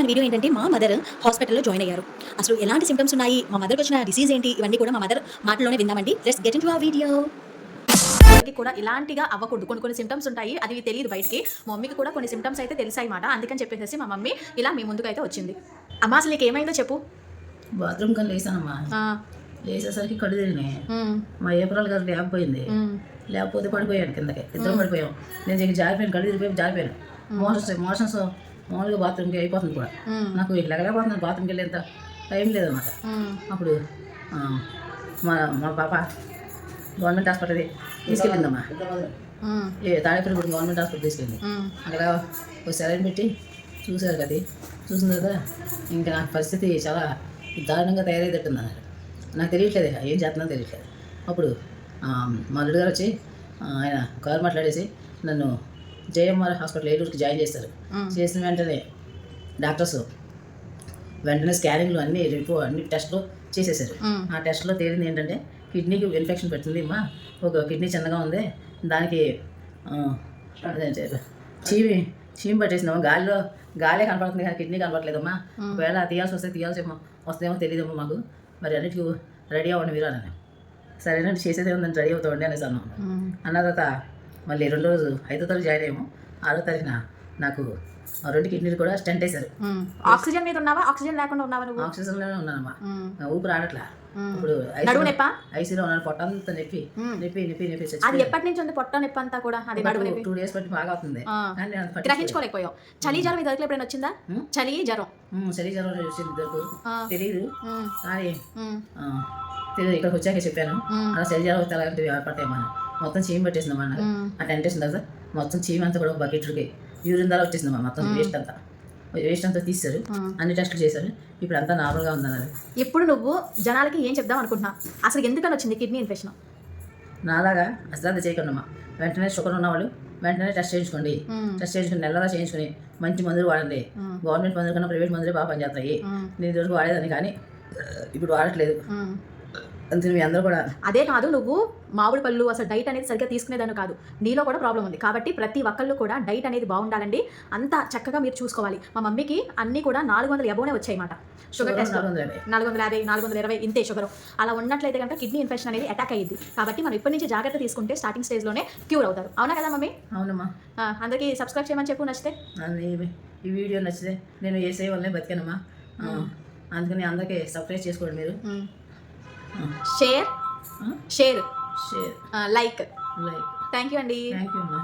Video ఏంటంటే మా mother హాస్పిటల్లో జాయిన్ అయ్యారు. అసలు ఎలాంటి సింప్టమ్స్ ఉన్నాయి, మా మదర్కి వచ్చిన డిసీజ్ ఏంటి, ఇవన్నీ కూడా మా మదర్ మాటల్లోనే విందామండి. లెట్స్ గెట్ ఇంటు ఆ వీడియో. ఎవరికి కూడా ఇలాంటిగా అవ్వకూడదు. కొన్ని సింప్టమ్స్ ఉంటాయి, అది తెలియదు బయటికి. మా మమ్మీకి కూడా కొన్ని సింప్టమ్స్ అయితే తెలిసాయి మాట. అందుకని చెప్పేసి మా మమ్మీ ఇలా మీ ముందుకు అయితే వచ్చింది. అమ్మ అసలు నీకు ఏమైందో చెప్పు. బాత్రూమ్ కానీ లేసానమ్మా. లేచేసరికి కళ్ళు తిరిగినాయి. మా ఏప్రిల్ గారు లేకపోయింది. లేకపోతే పడిపోయాను కిందకి. ఇద్దరం పడిపోయాం. నేను జారిపోయాను, కళ్ళు తిరిగిపోయి జారిపోయాను. మోషన్స్ మామూలుగా బాత్రూమ్కి అయిపోతుంది కూడా. నాకు లేకపోతున్నాను, బాత్రూమ్కి వెళ్ళేంత టైం లేదన్నమాట. అప్పుడు మా పాప గవర్నమెంట్ హాస్పిటల్ తీసుకెళ్ళిందమ్మా. తాడేపల్లి గవర్నమెంట్ హాస్పిటల్ తీసుకెళ్ళింది. అక్కడ ఒక సెలైన్ పెట్టి చూశారు కదా. చూసిన తర్వాత ఇంకా నాకు పరిస్థితి చాలా దారుణంగా తయారైతట్టుంది అన్నారు. నాకు తెలియట్లేదు ఏం చేస్తున్నానో తెలియట్లేదు. అప్పుడు మా అల్లుడు గారు వచ్చి ఆయన కారు మాట్లాడేసి నన్ను జేఎంఆర్ హాస్పిటల్ ఏలూరుకి జాయిన్ చేస్తారు. చేసిన వెంటనే డాక్టర్స్ వెంటనే స్కానింగ్లు అన్ని టెస్టులు చేసేసారు. ఆ టెస్ట్లో తేలింది ఏంటంటే కిడ్నీకి ఇన్ఫెక్షన్ పెట్టింది అమ్మా. ఒక కిడ్నీ చిన్నగా ఉంది, దానికి చీమి పట్టేసిందమ్మా. గాలే కనపడుతుంది కానీ కిడ్నీ కనపడలేదమ్మా. ఒకవేళ వస్తేమో తెలియదమ్మా మాకు. మరి అన్నిటికీ రెడీ అవ్వండి మీరు అని. సరేనండి, చేసేదే ఉందని రెడీ అవుతామండి అనేసి అన్నాం. అన్న తర్వాత మళ్ళీ 2 రోజు 5వ తారీఖు జాయిన్ అయ్యాము. 6వ తారీఖున నాకు 2 కిడ్నీలు కూడా స్టెంట్ వేశారు. ఆక్సిజన్ మీద ఉన్నావా, ఆక్సిజన్ లేకుండా ఉన్నావా? ఆక్సిజన్లోనే ఉన్నానమ్మా. ఊపిరి ఆడట్లా. ఇప్పుడు ఐసీలో ఉన్నాను. పొట్టంతా నొప్పి. అది ఎప్పటి నుంచి ఉంది పొట్ట నొప్పి అంతా కూడా? అది 2 డేస్ బట్టి బాగా అవుతుంది. గ్రహించుకోలేకపోయావు. చలి జ్వరం ఇదివరకు ఎప్పుడైనా వచ్చిందా? చలి జ్వరం వచ్చింది ఇద్దరు తెలియదు. కానీ తెలియదు. ఇక్కడికి వచ్చాక చెప్పాను అలా చలి జ్వరం వస్తే అలాంటివి పడతాయమ్మా. మొత్తం చీమ పెట్టేసిందమ్మా. నాకు ఆ టెంట్ వేసిన తర్వాత మొత్తం చీమ అంతా కూడా బకెట్లకి యూరిన్ ద్వారా వచ్చేసిందమ్మా. మొత్తం వేస్ట్ అంతా తీశారు, అన్ని టెస్టులు చేశారు. ఇప్పుడు అంతా నార్మల్గా ఉందన్నారు. ఇప్పుడు నువ్వు జనాలకి ఏం చెప్దాం అనుకుంటున్నా? అసలు ఎందుకని వచ్చింది కిడ్నీ ఇన్ఫెక్షన్? నాలాగా అశ్రద్ధ చేయకుండా వెంటనే షుగర్ ఉన్నవాళ్ళు వెంటనే టెస్ట్ చేయించుకోండి. టెస్ట్ చేయించుకుని నెలగా చేయించుకుని మంచి మందులు వాడండి. గవర్నమెంట్ మందులు కన్నా ప్రైవేట్ మందులే బాగా పనిచేస్తాయి. నేను ఇదివరకు వాడేదాన్ని కానీ ఇప్పుడు వాడట్లేదు. అంతే మీ అందరూ కూడా. అదే కాదు, నువ్వు మామిడి పళ్ళు అసలు డైట్ అనేది సరిగ్గా తీసుకునేదాన్ని కాదు. నీలో కూడా ప్రాబ్లం ఉంది. కాబట్టి ప్రతి ఒక్కళ్ళు కూడా డైట్ అనేది బాగుండాలండి. అంతా చక్కగా మీరు చూసుకోవాలి. మా మమ్మీకి అన్నీ కూడా 400 ఎబోనే వచ్చాయన్నమాట. షుగర్ టెస్ట్ 450, 420 ఇంతే షుగర్. అలా ఉన్నట్లయితే కనుక కిడ్నీ ఇన్ఫెక్షన్ అనేది అటాక్ అయ్యింది. కాబట్టి మనం ఇప్పటి నుంచి జాగ్రత్త తీసుకుంటే స్టార్టింగ్ స్టేజ్లోనే క్యూర్ అవుతారు. అవునా కదా మమ్మీ? అవునమ్మా. అందరికీ సబ్స్క్రైబ్ చేయమని చెప్పు నచ్చితే. ఈ వీడియో నచ్చితే నేను ఏసై వల్లనే బతికానమ్మా. అందుకని అందరికీ సబ్స్క్రైబ్ చేసుకోండి మీరు. Share share like. Like. Thank you అండి. థ్యాంక్ యూ అమ్మా.